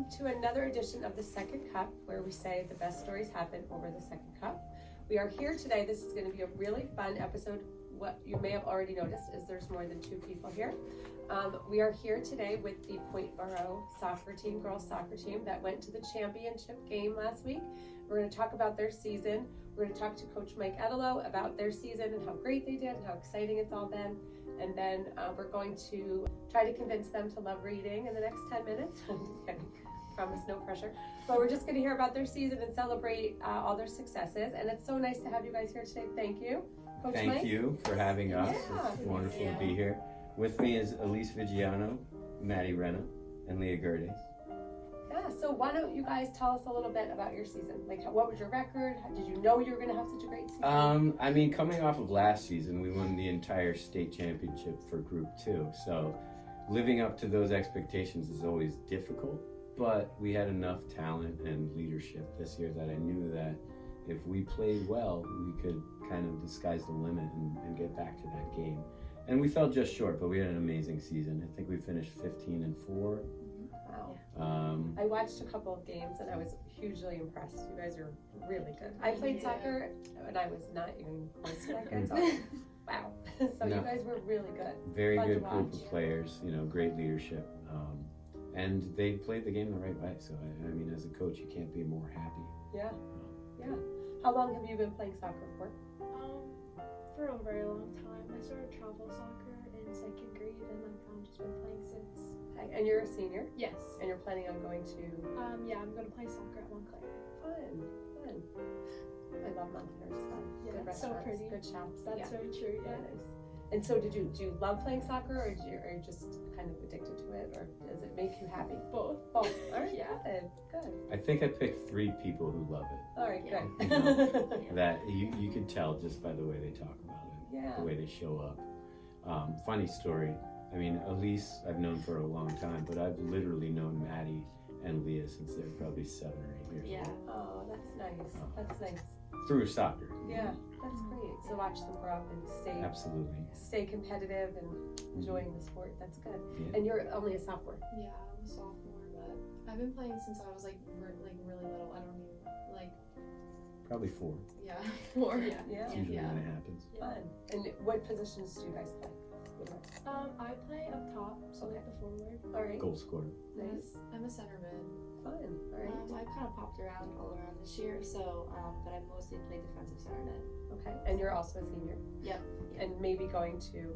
welcome to another edition of The Second Cup, where we say the best stories happen over the second cup. We are here today. This is going to be a really fun episode. What you may have already noticed is there's more than 2 people here. We are here today with the Boro soccer team, girls soccer team that went to the championship game last week. We're going to talk about their season. We're going to talk to Coach Mike Edolo about their season and how great they did and how exciting it's all been. And then we're going to try to convince them to love reading in the next 10 minutes. I'm just kidding. Promise, no pressure. But we're just going to hear about their season and celebrate all their successes. And it's so nice to have you guys here today. Thank you. Coach Mike? Thank you for having us. Yeah. It's wonderful to be here. With me is Elise Vigiano, Maddie Renna, and Leah Gerdes. Yeah, so why don't you guys tell us a little bit about your season? Like, what was your record? Did you know you were going to have such a great season? Coming off of last season, we won the entire state championship for Group 2. So living up to those expectations is always difficult, but we had enough talent and leadership this year that I knew that if we played well, we could kind of disguise the limit and get back to that game. And we fell just short, but we had an amazing season. I think we finished 15-4. Wow. I watched a couple of games and I was hugely impressed. You guys are really good. I played soccer and I was not even close to that good. So wow. So you guys were really good. Very good group of players, great leadership. And they played the game the right way. So, I mean, as a coach, you can't be more happy. Yeah. How long have you been playing soccer for? For a very long time. I started travel soccer in 2nd grade and I've just been playing since. Okay. And you're a senior? Yes. And you're planning on going to? Yeah, I'm going to play soccer at Montclair. Fun. I love Montclair. It's fun. Yeah, good it's so restaurants, pretty. good shops. That's very true, yeah. Nice. And so do you love playing soccer or are you just kind of addicted to it or does it make you happy? Both. All right, Yeah. Good. I think I picked 3 people who love it. All right, Yeah. good. That you could tell just by the way they talk about it, Yeah. the way they show up. Funny story. I mean, Elise I've known for a long time, but I've literally known Maddie and Leah since they're probably 7 or 8 years Yeah. old. Oh, that's nice. That's nice. Through soccer. Yeah, that's great. So watch them grow up and Absolutely. stay competitive and enjoying the sport. That's good. Yeah. And you're only a sophomore. Yeah, I'm a sophomore, but I've been playing since I was like really little. I don't even Probably 4. yeah, 4. Yeah. It's usually when it happens. Fun. And what positions do you guys play? I play up top, so like the forward. All right. Goal scorer. Nice. I'm a center mid. Fun. All right. I've kind of popped all around this year, so but I mostly play defensive center mid. Okay. And you're also a senior. Yep. And maybe going to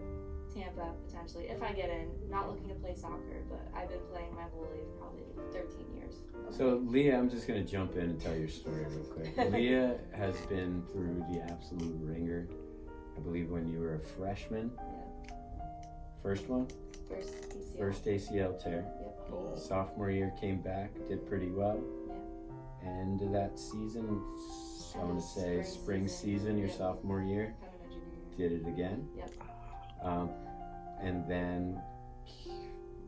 Tampa potentially if I get in. Not looking to play soccer, but I've been playing my whole life, probably 13 years. So Leah, I'm just going to jump in and tell your story real quick. Leah has been through the absolute ringer. I believe when you were a freshman. Yeah. First one? First ACL. First ACL tear. Yep. Sophomore year came back, did pretty well. Yeah. End of that season, I want to say spring season, your Yep. sophomore year, Kind of my junior year. did it again. Yep. And then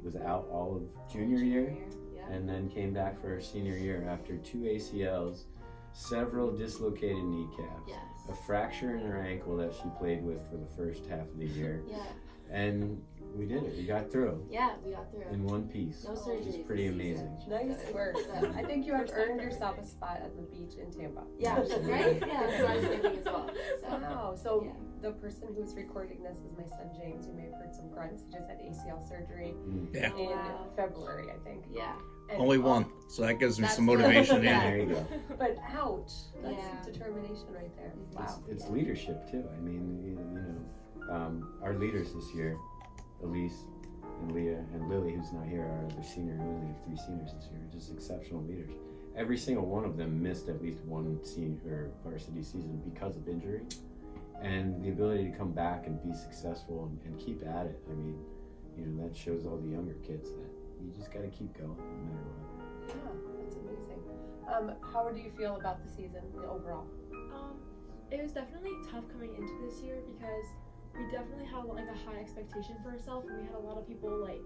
was out all of junior year, Yeah. and then came back for her senior year after 2 ACLs, several dislocated kneecaps, Yes. a fracture in her ankle that she played with for the first half of the year, Yeah. and we did it. We got through Yeah, we got through. in one piece. No Which surgeries. is pretty this amazing. season. nice work. So, I think you have First time earned for yourself a everything. spot at the beach in Tampa. yeah, right? Yeah, that's what I was thinking as well. So, Wow. So yeah. the person who's recording this is my son James. You may have heard some grunts. He just had ACL surgery Yeah. in Wow. February, I think. Yeah. And Only one, so that gives me That's some good. motivation. Yeah. There you go. But ouch, that's Yeah. determination right there. Wow. It's leadership too. I mean, our leaders this year, Elise and Leah and Lily, who's not here, our other senior. We only have 3 seniors this year. Just exceptional leaders. Every single one of them missed at least one senior varsity season because of injury, and the ability to come back and be successful and keep at it. I mean, that shows all the younger kids that you just got to keep going no matter what. Yeah, that's amazing. How do you feel about the season overall? It was definitely tough coming into this year because we definitely had like a high expectation for ourselves, and we had a lot of people like,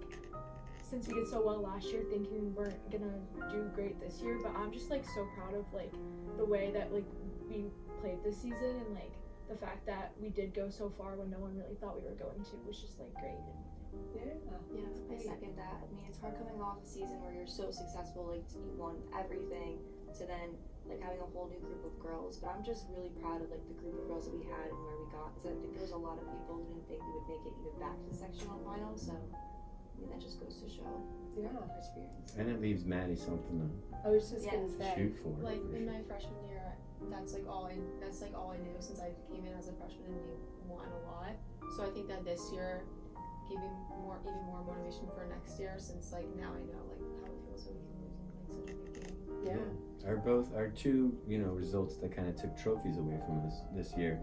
since we did so well last year, thinking we weren't gonna do great this year. But I'm just like so proud of like the way that like we played this season, and like the fact that we did go so far when no one really thought we were going to was just like great. And Yeah, I second that. I mean, it's hard coming off a season where you're so successful, like you won everything, to then like having a whole new group of girls. But I'm just really proud of like the group of girls that we had and where we got. Because I think there was a lot of people who didn't think we would make it even back to the sectional final. So I mean, that just goes to show perseverance. And it leaves Maddie something I was just Yeah. gonna to say. shoot for. Like for in sure. my freshman year, that's like all I knew since I came in as a freshman and we won a lot. So I think that this year gave me even more motivation for next year, since like now I know like how it feels when we losing like such a big game. Yeah. Our two, results that kind of took trophies away from us this year,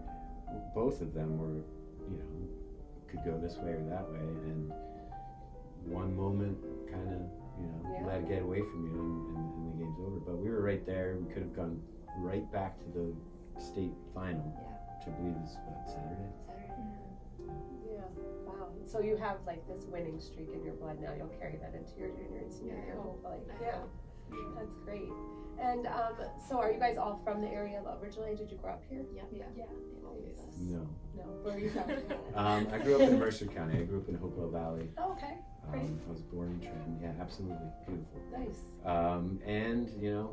both of them were, could go this way or that way, and one moment kind of, let it get away from you and the game's over. But we were right there. We could have gone right back to the state final, which I believe is Saturday. Yeah. Wow. So you have like this winning streak in your blood now. You'll carry that into your junior and senior year, hopefully. Yeah. That's great. And so are you guys all from the area originally? Did you grow up here? Yeah. No. No. Where are you from? I grew up in Mercer County. I grew up in Hopewell Valley. Oh, okay. Great. I was born in Trenton. Yeah, absolutely beautiful. Nice. And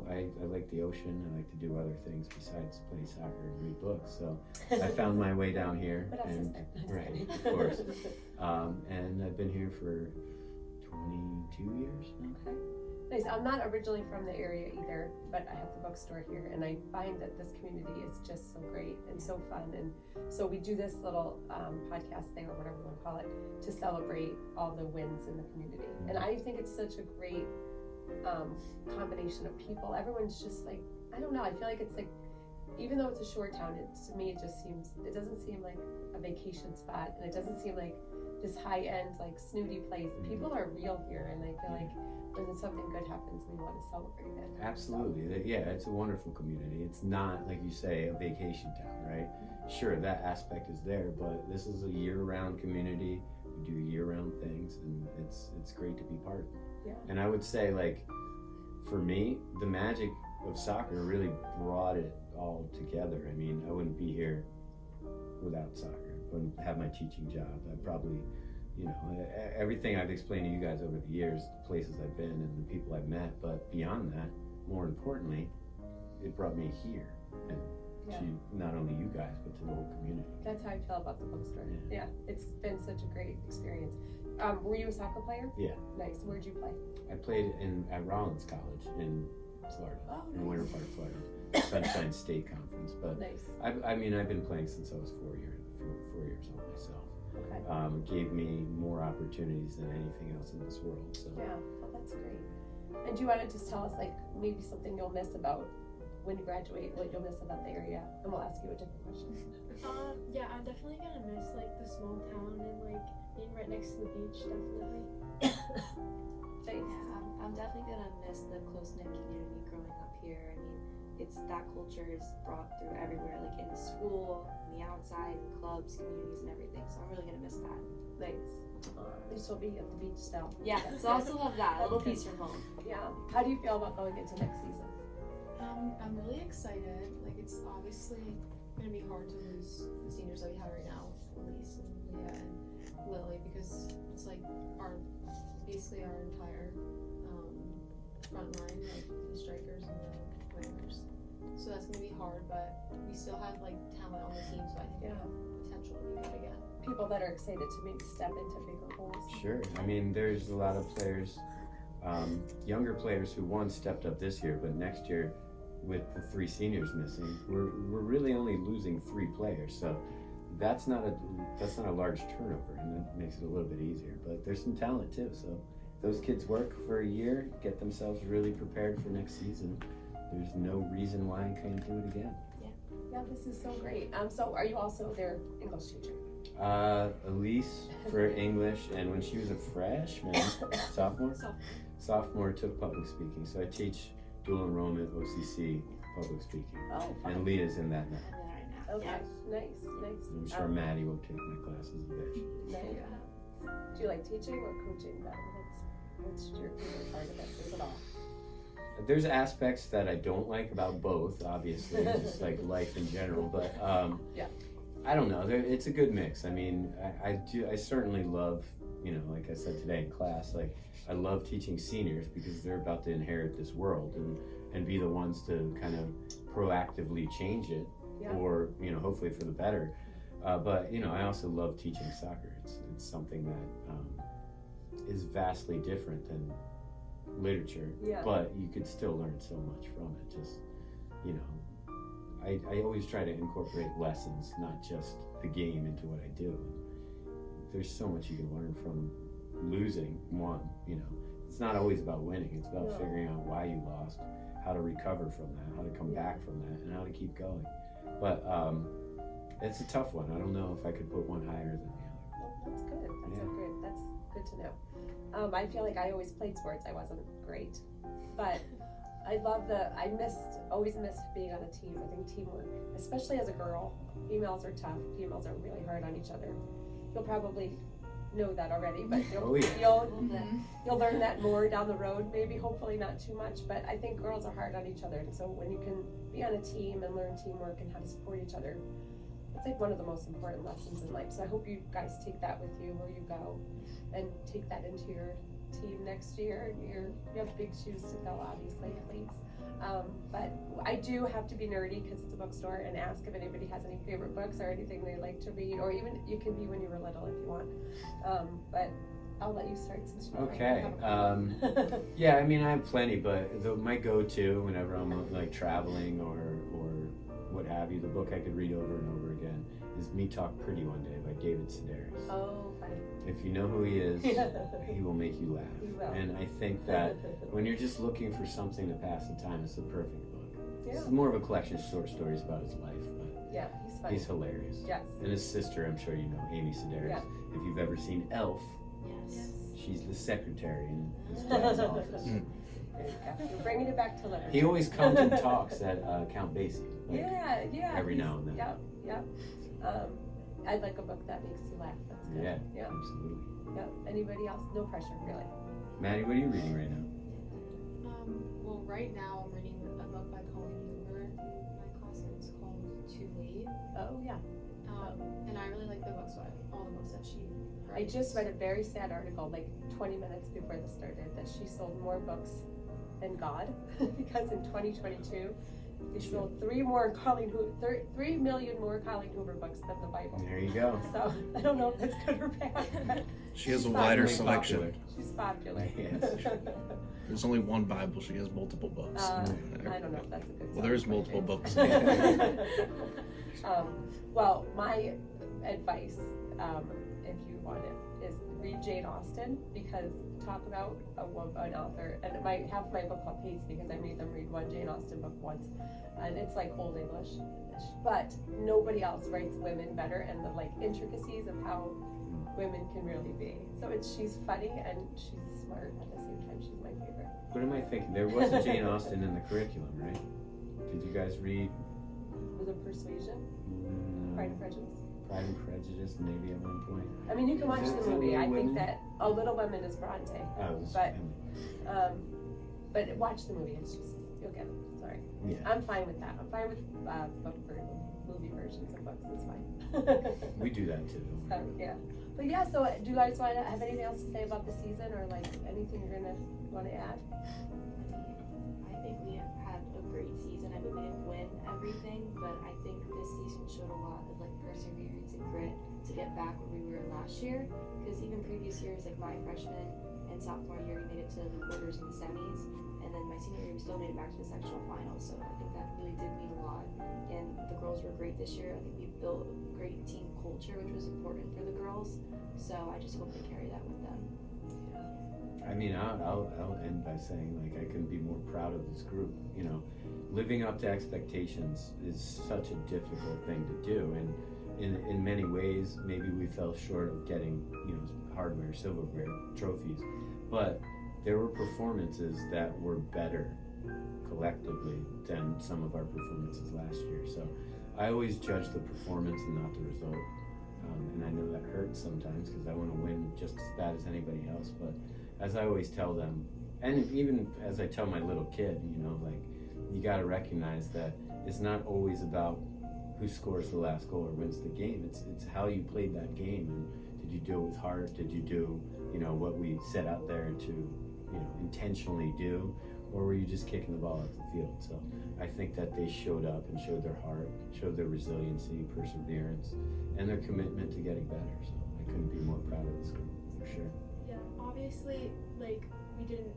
I like the ocean. I like to do other things besides play soccer and read books. So I found my way down here. What else is and there? right, of course. And I've been here for 22 years now. Okay. Nice. I'm not originally from the area either, but I have the bookstore here, and I find that this community is just so great and so fun. And so we do this little podcast thing, or whatever you want to call it, to celebrate all the wins in the community. And I think it's such a great combination of people. Everyone's just like, I don't know, I feel like it's like, even though it's a short town, to me it doesn't seem like a vacation spot, and it doesn't seem like this high-end, like snooty place. People are real here, and I feel like when something good happens, we want to celebrate it. Absolutely. Yeah, it's a wonderful community. It's not, like you say, a vacation town, right? Sure, that aspect is there, but this is a year-round community. We do year-round things, and it's great to be part of it. Yeah. And I would say, like, for me, the magic of soccer really brought it all together. I mean, I wouldn't be here without soccer. I wouldn't have my teaching job. I'd probably, everything I've explained to you guys over the years, the places I've been and the people I've met, but beyond that, more importantly, it brought me here and to not only you guys, but to the whole community. That's how I feel about the bookstore. Yeah, it's been such a great experience. Were you a soccer player? Yeah. Nice. Where'd you play? I played at Rollins College in Florida, in Winter Park, Florida, Sunshine State Conference. But nice. I've been playing since I was 4 years old myself. Okay. Gave me more opportunities than anything else in this world. So. Yeah, well, that's great. And do you want to just tell us, like, maybe something you'll miss about when you graduate, what you'll miss about the area? And we'll ask you a different question. Yeah, I'm definitely gonna miss like the small town and like being right next to the beach. Definitely. Thanks. Yeah, I'm definitely gonna miss the close-knit community growing up here. I mean, that culture is brought through everywhere, like in the school, in the outside, in clubs, communities, and everything. So I'm really gonna miss that. Nice. At least you'll be at the beach still. Yeah, so I also love that. A little piece from home. Yeah. How do you feel about going into next season? I'm really excited. Like, it's obviously gonna be hard to lose the seniors that we have right now, Elise and Leah and Lily, because it's like basically our entire front line, like the strikers and the wingers. So that's gonna be hard, but we still have like talent on the team, so I think we have potential to be good again. People that are excited to maybe step into bigger roles. Sure. I mean, there's a lot of players, younger players who stepped up this year, but next year, with the 3 seniors missing, we're really only losing 3 players. So that's not a large turnover, and that makes it a little bit easier. But there's some talent too. So those kids work for a year, get themselves really prepared for next season. There's no reason why I can't do it again. Yeah, this is so great. So are you also their English teacher? Elise for English, and when she was a freshman, sophomore took public speaking. So I teach dual enrollment, OCC, public speaking. Oh, fun. And Leah's in that now. I'm there right now. Okay, nice. I'm sure Maddie will take my classes eventually. Nice. Do you like teaching or coaching better? What's your favorite part of it? Is it all? There's aspects that I don't like about both, obviously, just like life in general. But I don't know. It's a good mix. I mean, I certainly love, you know, like I said today in class, like I love teaching seniors because they're about to inherit this world and be the ones to kind of proactively change it, Yeah. or, you know, hopefully for the better. But, you know, I also love teaching soccer. It's something that is vastly different than literature, Yeah. but you could still learn so much from it. Just, you know, I always try to incorporate lessons, not just the game, into what I do. There's so much you can learn from losing one, you know. It's not always about winning. It's about No. figuring out why you lost, how to recover from that, how to come back from that, and how to keep going. But it's a tough one. I don't know if I could put one higher than the other. Well, that's good. That's Yeah. so good. That's good to know. I feel like I always played sports. I wasn't great, but I always missed being on a team. I think teamwork, especially as a girl, females are tough. Females are really hard on each other. You'll probably know that already, but Oh, yeah. you'll learn that more down the road, maybe, hopefully not too much, but I think girls are hard on each other, and so when you can be on a team and learn teamwork and how to support each other, it's like one of the most important lessons in life. So I hope you guys take that with you where you go and take that into your team next year. You have big shoes to fill, obviously, cleats. But I do have to be nerdy because it's a bookstore and ask if anybody has any favorite books or anything they like to read, or even you can be when you were little if you want. But I'll let you start since you Okay. Yeah, I mean, I have plenty, but my go-to whenever I'm like traveling or what have you, the book I could read over and over again is Me Talk Pretty One Day by David Sedaris. Oh, funny. If you know who he is, he will make you laugh. He will. And I think that when you're just looking for something to pass the time, it's the perfect book. Yeah. It's more of a collection of short stories about his life, but Yeah, he's funny. he's hilarious. Yes. And his sister, I'm sure you know, Amy Sedaris. Yeah. If you've ever seen Elf, Yes. she's the secretary in his dad's office. There you go. You're bringing it back to literature. He always comes and talks at Count Basie. Like, Yeah. every now and then. Yep. I like a book that makes you laugh. That's good. Yeah, absolutely. Yep. Anybody else? No pressure, really. Maddie, what are you reading right now? Well, right now I'm reading a book by Colleen Hoover in my class, and it's called Too Late. Oh, yeah. And I really like the books, all the books that she I writes. just read a very sad article like 20 minutes before this started that she sold more books than God because in 2022 they sold 3 million more Colleen Hoover books than the Bible. There you go. So I don't know if that's good or bad. But She has a she's wider popular. selection. She's popular. Yes. There's only one Bible. She has multiple books. I don't know if that's a good. Well, there's selling point, multiple James. Well, my advice, if you want it, is read Jane Austen, because talk about an author, and half my book club hates because I made them read one Jane Austen book once, and it's like Old English, but nobody else writes women better, and the like intricacies of how women can really be. So she's funny and she's smart at the same time. She's my favorite. What am I thinking? There was a Jane Austen in the curriculum, right? Did you guys read Was it Persuasion? Pride and Prejudice? Pride and Prejudice, maybe at one point? I mean, you can watch Is the it movie. I Little think Women? that Little Women is Bronte, Oh, it was but watch the movie. It's just you'll get it. Sorry, yeah. I'm fine with that. I'm fine with movie versions of books. It's fine. We do that too. So yeah, but yeah. So do you guys want to have anything else to say about the season, or like anything you're gonna want to add? I think we have had a great season. I mean, we didn't win everything, but I think this season showed a lot of like perseverance and grit to get back where we were last year. Because even previous years, like my freshman and sophomore year, we made it to the quarters and the semis, and then my senior year, we still made it back to the sectional finals. So I think that really did mean a lot. And the girls were great this year. I think we built a great team culture, which was important for the girls. So I just hope they carry that with them. I mean, I'll end by saying, like, I couldn't be more proud of this group. You know, living up to expectations is such a difficult thing to do, and in many ways, maybe we fell short of getting, you know, hardware, silverware, trophies, but there were performances that were better collectively than some of our performances last year. So I always judge the performance and not the result. And I know that hurts sometimes because I want to win just as bad as anybody else. But as I always tell them, and even as I tell my little kid, you know, like, you got to recognize that it's not always about who scores the last goal or wins the game. It's how you played that game, and did you do it with heart? Did you do, you know, what we set out there to, you know, intentionally do, or were you just kicking the ball off the field? So I think that they showed up and showed their heart, showed their resiliency, perseverance, and their commitment to getting better. So I couldn't be more proud of this group, for sure. Yeah, obviously, like, we didn't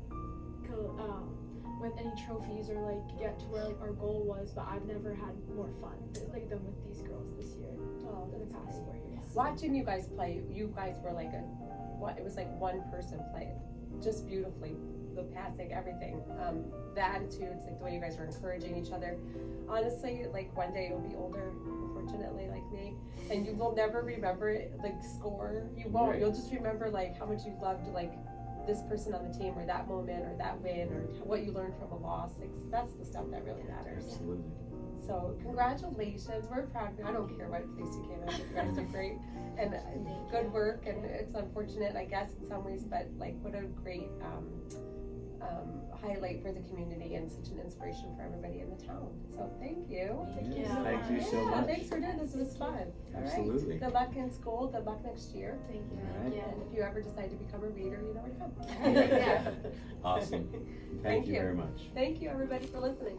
go with any trophies or like get to where like our goal was, but I've never had more fun like than with these girls this year. Oh, For the that's past great. 4 years. Watching you guys play, you guys were like it was like one person playing just beautifully. The passing, everything, the attitudes, like the way you guys were encouraging each other. Honestly, like one day you'll be older, unfortunately, like me, and you will never remember it, like score. You won't. Right. You'll just remember like how much you loved like this person on the team, or that moment, or that win, or what you learned from a loss. Like, that's the stuff that really matters. Absolutely. So congratulations, we're proud of you. I don't care what place you came in, you guys did great, and good work. And it's unfortunate, I guess, in some ways, but like what a great highlight for the community and such an inspiration for everybody in the town. So thank you. Thank Yes, you so thank you much. so much. Thanks for doing this. It was fun. All right. Absolutely. Good luck in school. Good luck next year. Thank you. All right. And if you ever decide to become a reader, you know where to come. Yeah. Awesome. Thank you you. very much. Thank you, everybody, for listening.